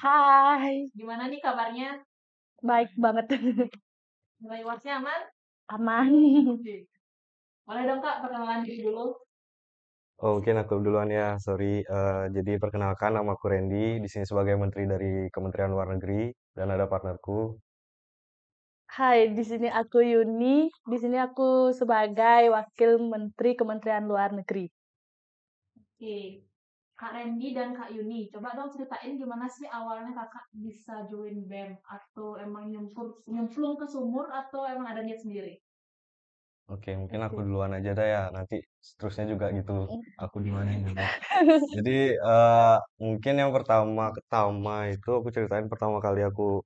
Hai, Gimana nih kabarnya? baik banget. Mulai luasnya aman? Aman. Oke. Boleh dong Kak perkenalan diri dulu. Oh, mungkin aku duluan ya, sorry. Jadi perkenalkan nama aku Randy, di sini sebagai menteri dari Kementerian Luar Negeri dan ada partnerku. Hai, di sini aku Yuni. Di sini aku sebagai Wakil Menteri Kementerian Luar Negeri. Oke. Kak Randy dan Kak Yuni, coba dong ceritain gimana sih awalnya kakak bisa join BEM atau emang nyemplung ke sumur atau emang ada niat sendiri? Oke, mungkin aku Oke. duluan aja dah ya, nanti seterusnya juga gitu. Aku gimana juga. Jadi mungkin yang pertama itu aku ceritain pertama kali aku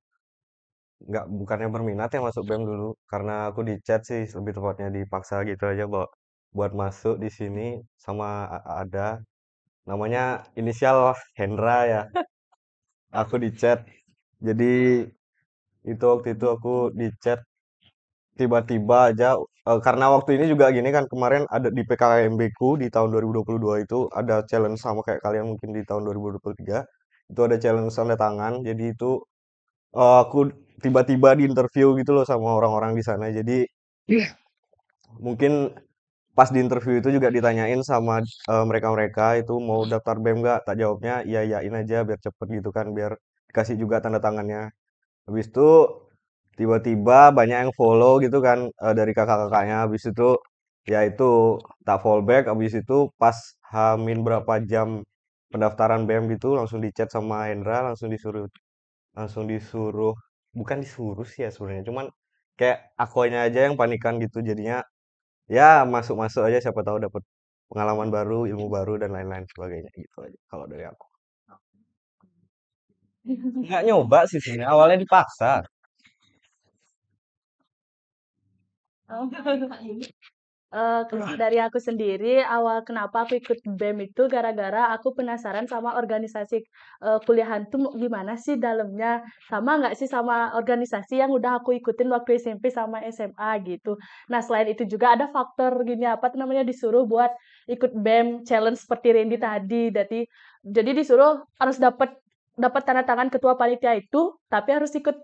nggak bukannya berminat ya masuk BEM dulu, karena aku di chat sih lebih tepatnya dipaksa gitu aja buat masuk di sini sama ada namanya inisial Hendra ya. Aku di chat. Jadi itu waktu itu aku di chat tiba-tiba aja karena waktu ini juga gini kan kemarin ada di PKKMB ku di tahun 2022 itu ada challenge sama kayak kalian mungkin di tahun 2023 itu ada challenge tanda tangan jadi itu aku tiba-tiba di interview gitu loh sama orang-orang di sana jadi mungkin pas di interview itu juga ditanyain sama mereka-mereka itu mau daftar BEM nggak tak jawabnya iya iyain aja biar cepet gitu kan biar dikasih juga tanda tangannya. Habis itu tiba-tiba banyak yang follow gitu kan dari kakak-kakaknya. Habis itu ya itu tak fallback. Habis itu pas Hamin berapa jam pendaftaran BEM gitu langsung dicat sama Hendra langsung disuruh bukan disuruh sih ya sebenarnya cuman kayak akunya aja yang panikan gitu jadinya ya masuk-masuk aja siapa tahu dapat pengalaman baru, ilmu baru dan lain-lain sebagainya gitu aja kalau dari aku. Nggak nyoba sih sebenarnya awalnya dipaksa. Nah, ini Kak Yuni. Kalau dari aku sendiri, awal kenapa aku ikut BEM itu gara-gara aku penasaran sama organisasi kuliahan tuh gimana sih dalamnya, sama nggak sih sama organisasi yang udah aku ikutin waktu SMP sama SMA gitu. Nah, selain itu juga ada faktor gini apa tuh namanya disuruh buat ikut BEM challenge seperti Randy tadi. Jadi disuruh harus dapat dapat tanda tangan ketua panitia itu, tapi harus ikut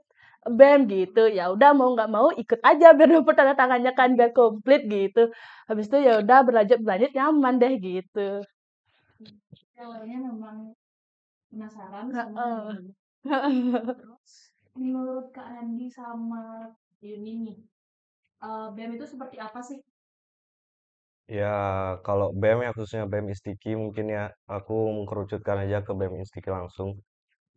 BEM gitu. Ya udah mau nggak mau ikut aja biar dapet tanda tangannya kan biar komplit gitu. Habis itu ya udah berlanjut berlanjut nyaman deh gitu. Awalnya memang penasaran sama Heeh. BEM. Terus menurut Kak Randy sama Yuni nih, BEM itu seperti apa sih? Ya, kalau BEM ya khususnya BEM Istiki mungkin ya aku mengkerucutkan aja ke BEM Istiki langsung.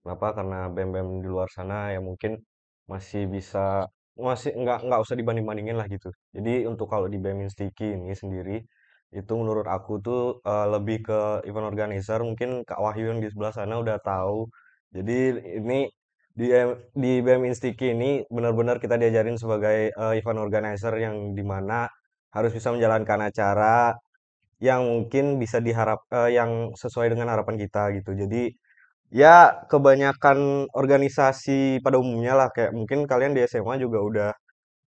Kenapa? Karena BEM-BEM di luar sana ya mungkin masih bisa masih nggak usah dibanding-bandingin lah gitu. Jadi untuk kalau di BEM Istiki ini sendiri itu menurut aku tuh lebih ke event organizer. Mungkin Kak Wahyu yang di sebelah sana udah tahu. Jadi ini di BEM Instiki ini benar-benar kita diajarin sebagai event organizer yang dimana harus bisa menjalankan acara yang mungkin bisa yang sesuai dengan harapan kita gitu. Jadi ya kebanyakan organisasi pada umumnya lah kayak mungkin kalian di SMA juga udah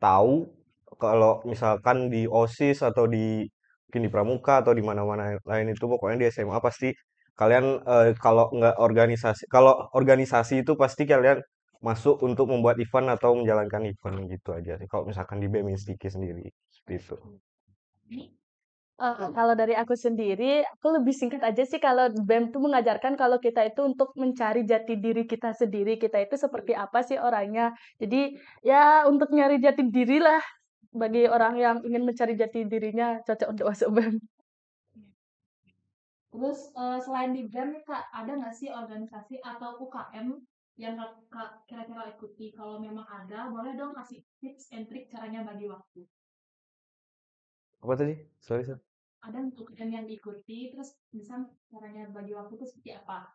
tahu kalau misalkan di OSIS atau mungkin di Pramuka atau di mana-mana lain itu pokoknya di SMA pasti kalian kalau organisasi itu pasti kalian masuk untuk membuat event atau menjalankan event gitu aja sih kalau misalkan di BEM Instiki sendiri seperti itu. Ini Kalau dari aku sendiri, aku lebih singkat aja sih kalau BEM tuh mengajarkan kalau kita itu untuk mencari jati diri kita sendiri. Kita itu seperti apa sih orangnya. Jadi ya untuk nyari jati diri lah bagi orang yang ingin mencari jati dirinya cocok untuk masuk BEM. terus selain di BEM nih Kak, ada nggak sih organisasi atau UKM yang Kak kira-kira ikuti? Kalau memang ada, boleh dong kasih tips and trick caranya bagi waktu. Apa tadi? Sorry, sorry. Ada untuk yang diikuti, terus bisa caranya bagi waktu itu seperti apa?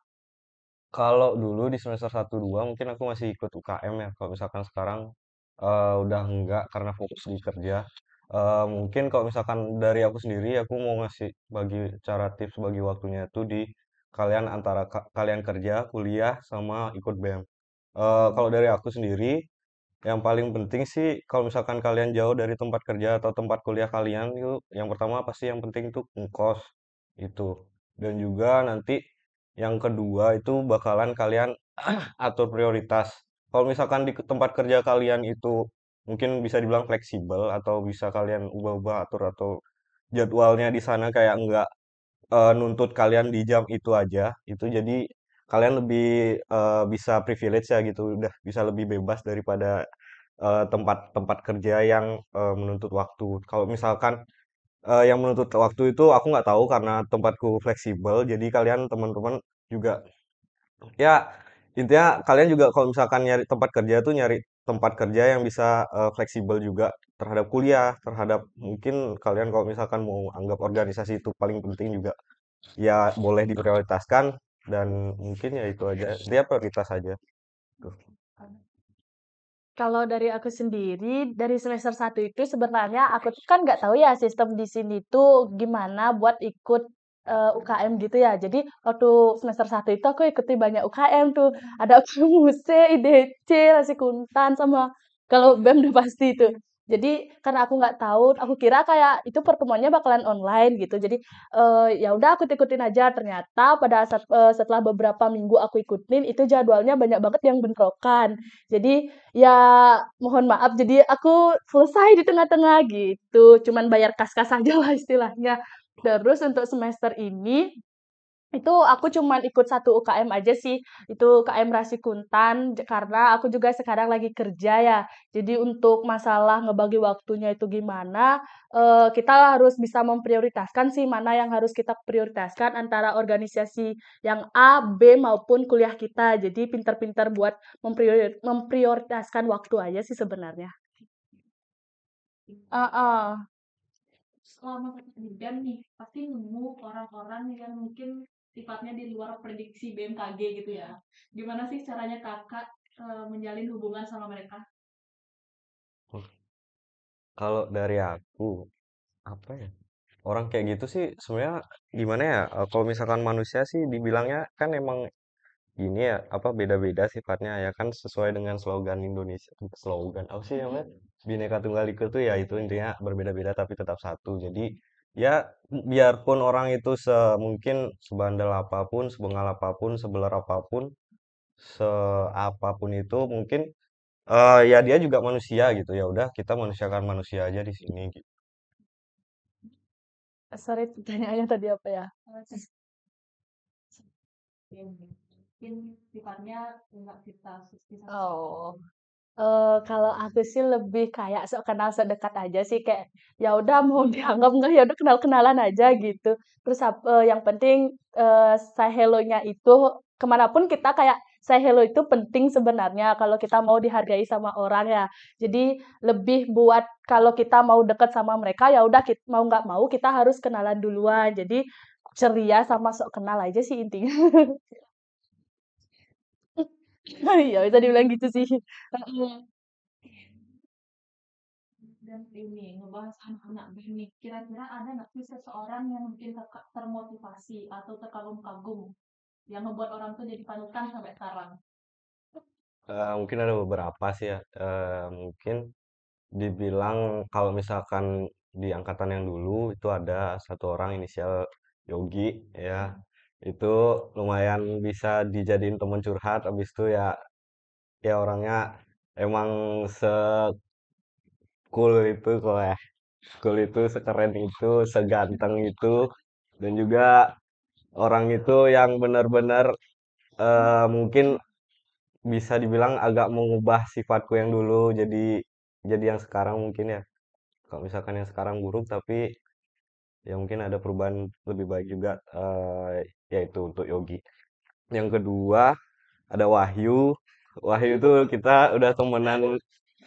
Kalau dulu di semester 1 2 mungkin aku masih ikut UKM ya. Kalau misalkan sekarang udah enggak karena fokus di kerja. Mungkin kalau misalkan dari aku sendiri aku mau ngasih bagi cara tips bagi waktunya itu di kalian antara kalian kerja, kuliah sama ikut BEM. Kalau dari aku sendiri yang paling penting sih kalau misalkan kalian jauh dari tempat kerja atau tempat kuliah kalian itu yang pertama pasti yang penting itu ngkos itu. Dan juga nanti Yang kedua itu bakalan kalian atur prioritas. Kalau misalkan di tempat kerja kalian itu mungkin bisa dibilang fleksibel atau bisa kalian ubah-ubah atur atau jadwalnya di sana kayak nggak nuntut kalian di jam itu aja, itu jadi kalian lebih bisa privilege ya gitu, udah bisa lebih bebas daripada tempat-tempat kerja yang menuntut waktu. Kalau misalkan yang menuntut waktu itu aku nggak tahu karena tempatku fleksibel, jadi kalian teman-teman juga ya intinya kalian juga kalau misalkan nyari tempat kerja tuh nyari tempat kerja yang bisa fleksibel juga terhadap kuliah, terhadap mungkin kalian kalau misalkan mau anggap organisasi itu paling penting juga ya boleh diprioritaskan dan mungkin ya itu aja dia prioritas aja tuh. Kalau dari aku sendiri, dari semester satu itu sebenarnya aku tuh kan nggak tahu ya sistem di sini tuh gimana buat ikut UKM gitu ya. Jadi waktu semester satu itu aku ikuti banyak UKM tuh. Ada UKM IDC, Nasi Kuntan, sama kalau BEM udah pasti itu. Jadi karena aku nggak tahu, aku kira kayak itu pertemuannya bakalan online gitu. Jadi ya udah aku ikutin aja. Ternyata pada saat setelah beberapa minggu aku ikutin, itu jadwalnya banyak banget yang bentrokan. Jadi ya, mohon maaf, jadi aku selesai di tengah-tengah gitu, cuman bayar kas-kas aja lah istilahnya. Terus untuk semester ini, itu aku cuman ikut satu UKM aja sih, itu UKM Rasi Kuntan, karena aku juga sekarang lagi kerja ya. Jadi untuk masalah ngebagi waktunya itu gimana, kita harus bisa memprioritaskan sih mana yang harus kita prioritaskan antara organisasi yang A, B, maupun kuliah kita. Jadi pintar-pintar buat memprioritaskan waktu aja sih sebenarnya. Heeh. Selama kakak di BEM nih, pasti nemu orang-orang yang mungkin sifatnya di luar prediksi BMKG gitu ya. Gimana sih caranya kakak menjalin hubungan sama mereka? Kalau dari aku apa ya orang kayak gitu sih sebenarnya gimana ya kalau misalkan manusia sih dibilangnya kan emang ini ya apa beda-beda sifatnya ya kan sesuai dengan slogan Indonesia slogan apa sih namanya Bhinneka Tunggal Ika tuh ya itu intinya berbeda-beda tapi tetap satu jadi ya biarpun orang itu mungkin sebandel apapun sebengal apapun sebelar apapun seapapun itu mungkin ya dia juga manusia gitu ya udah kita manusiakan manusia aja di sini gitu. Sorry, pertanyaannya tadi apa ya? Mungkin sifatnya nggak kita bisa Oh. Kalau aku sih lebih kayak sok kenal sok dekat aja sih, kayak, ya udah mau dianggap enggak, ya udah kenal-kenalan aja gitu. Terus yang penting, say hello-nya itu kemanapun kita kayak say hello itu penting sebenarnya kalau kita mau dihargai sama orang ya. Jadi lebih buat kalau kita mau dekat sama mereka, ya udah mau nggak mau kita harus kenalan duluan. Jadi ceria sama sok kenal aja sih intinya. Iya, bisa dibilang gitu sih. Heeh. dan ini ngebahas anak-anak BEM nih. Kira-kira ada nggak sih seseorang yang mungkin kakak termotivasi atau terkagum-kagum yang membuat orang tuh jadi panutan sampai sekarang? Mungkin ada beberapa sih ya mungkin dibilang kalau misalkan di angkatan yang dulu itu ada satu orang inisial Yogi ya itu lumayan bisa dijadiin teman curhat habis itu ya ya orangnya emang cool itu kok ya cool itu sekeren itu seganteng itu dan juga orang itu yang benar-benar mungkin bisa dibilang agak mengubah sifatku yang dulu jadi yang sekarang mungkin ya kalau misalkan yang sekarang buruk tapi ya mungkin ada perubahan lebih baik juga yaitu untuk Yogi. Yang kedua ada Wahyu. Wahyu itu kita udah temenan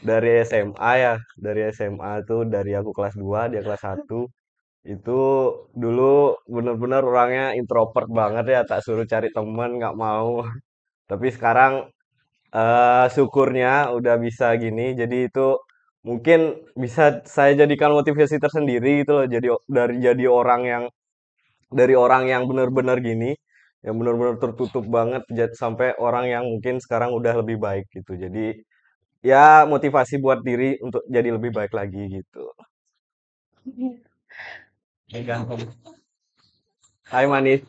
dari SMA ya. Dari SMA tuh dari aku kelas 2 dia kelas 1. Itu dulu bener-bener orangnya introvert banget ya, tak suruh cari temen nggak mau. Tapi sekarang syukurnya udah bisa gini. Jadi itu mungkin bisa saya jadikan motivasi tersendiri gitu loh. Jadi dari orang yang benar-benar gini, yang benar-benar tertutup banget sampai orang yang mungkin sekarang udah lebih baik gitu. Jadi ya motivasi buat diri untuk jadi lebih baik lagi gitu. Hai manis.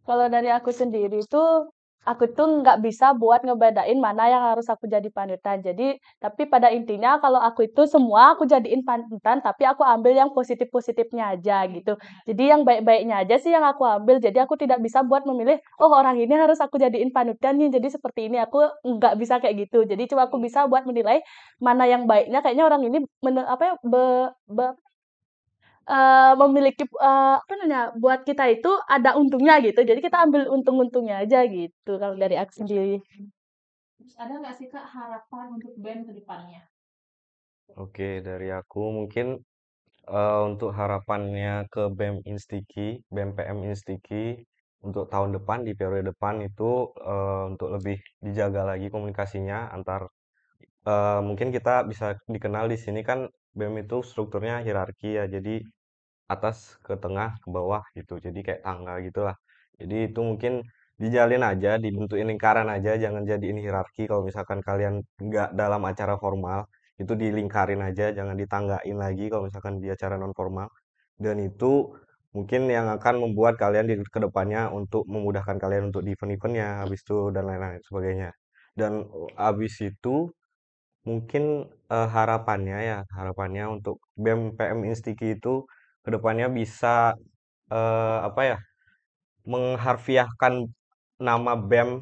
Kalau dari aku sendiri tuh, aku tuh nggak bisa buat ngebedain mana yang harus aku jadi panutan. Jadi, tapi pada intinya kalau aku itu semua aku jadiin panutan, tapi aku ambil yang positif-positifnya aja gitu. Jadi yang baik-baiknya aja sih yang aku ambil. Jadi aku tidak bisa buat memilih, oh orang ini harus aku jadiin panutan nih. Jadi seperti ini aku nggak bisa kayak gitu. Jadi cuma aku bisa buat menilai mana yang baiknya. Kayaknya orang ini apa ya, memiliki, apa namanya, buat kita itu ada untungnya gitu, jadi kita ambil untung-untungnya aja gitu kalau dari aku sendiri. Terus ada nggak sih Kak harapan untuk BEM ke depannya? Oke, dari aku mungkin untuk harapannya ke BEM Instiki, BEM PM Instiki untuk tahun depan di periode depan itu untuk lebih dijaga lagi komunikasinya antar mungkin kita bisa dikenal di sini kan BEM itu strukturnya hierarki ya, jadi atas ke tengah ke bawah gitu, jadi kayak tangga gitulah. Jadi itu mungkin dijalin aja, dibentukin lingkaran aja, jangan jadiin hierarki. Kalau misalkan kalian nggak dalam acara formal, itu dilingkarin aja, jangan ditanggain lagi kalau misalkan di acara non formal. Dan itu mungkin yang akan membuat kalian di kedepannya untuk memudahkan kalian untuk di event-eventnya, habis itu dan lain-lain sebagainya. Dan habis itu mungkin harapannya ya, harapannya untuk BEM PM Instiki itu kedepannya bisa apa ya, mengharfiahkan nama BEM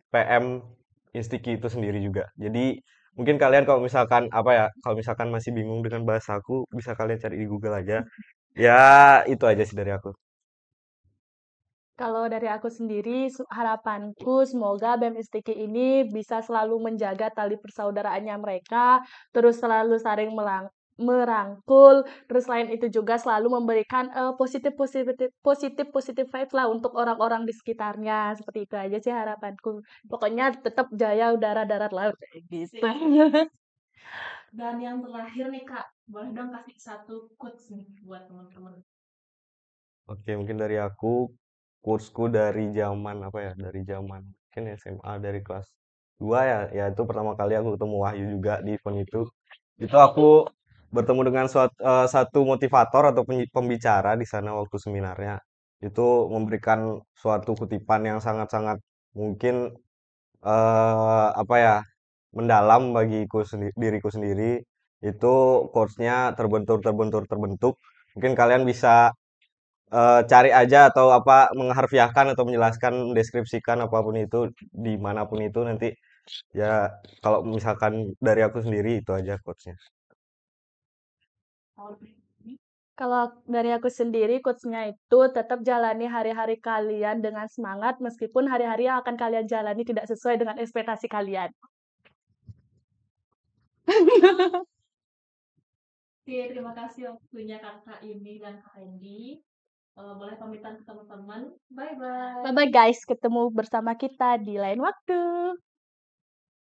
PM Instiki itu sendiri juga. Jadi mungkin kalian kalau misalkan apa ya, kalau misalkan masih bingung dengan bahasaku, bisa kalian cari di Google aja. Ya itu aja sih dari aku. Kalau dari aku sendiri, harapanku semoga BEM ISTIKI ini bisa selalu menjaga tali persaudaraannya mereka, terus selalu saling merangkul, terus selain itu juga selalu memberikan positif vibes lah untuk orang-orang di sekitarnya. Seperti itu aja sih harapanku. Pokoknya tetap jaya udara darat laut kayak gitu. Dan yang terakhir nih Kak, boleh dong kasih satu quotes nih buat teman-teman. Oke, mungkin dari aku, kursku dari zaman apa ya, dari zaman mungkin SMA dari kelas 2 ya, ya itu pertama kali aku ketemu Wahyu juga di event itu. Itu aku bertemu dengan satu motivator atau pembicara di sana waktu seminarnya. Itu memberikan suatu kutipan yang sangat-sangat mungkin apa ya, mendalam bagiku diriku sendiri. Itu quotes-nya terbentur. Mungkin kalian bisa cari aja atau apa mengharfiahkan atau menjelaskan mendeskripsikan apapun itu dimanapun itu nanti ya kalau misalkan dari aku sendiri itu aja quotes-nya. Kalau Kalau dari aku sendiri, quotes-nya itu tetap jalani hari-hari kalian dengan semangat meskipun hari-hari yang akan kalian jalani tidak sesuai dengan ekspektasi kalian. Oke, terima kasih waktunya Kakak ini dan Kak Hendy. Boleh pamitan ke teman-teman. Bye-bye. Bye-bye guys, ketemu bersama kita di lain waktu.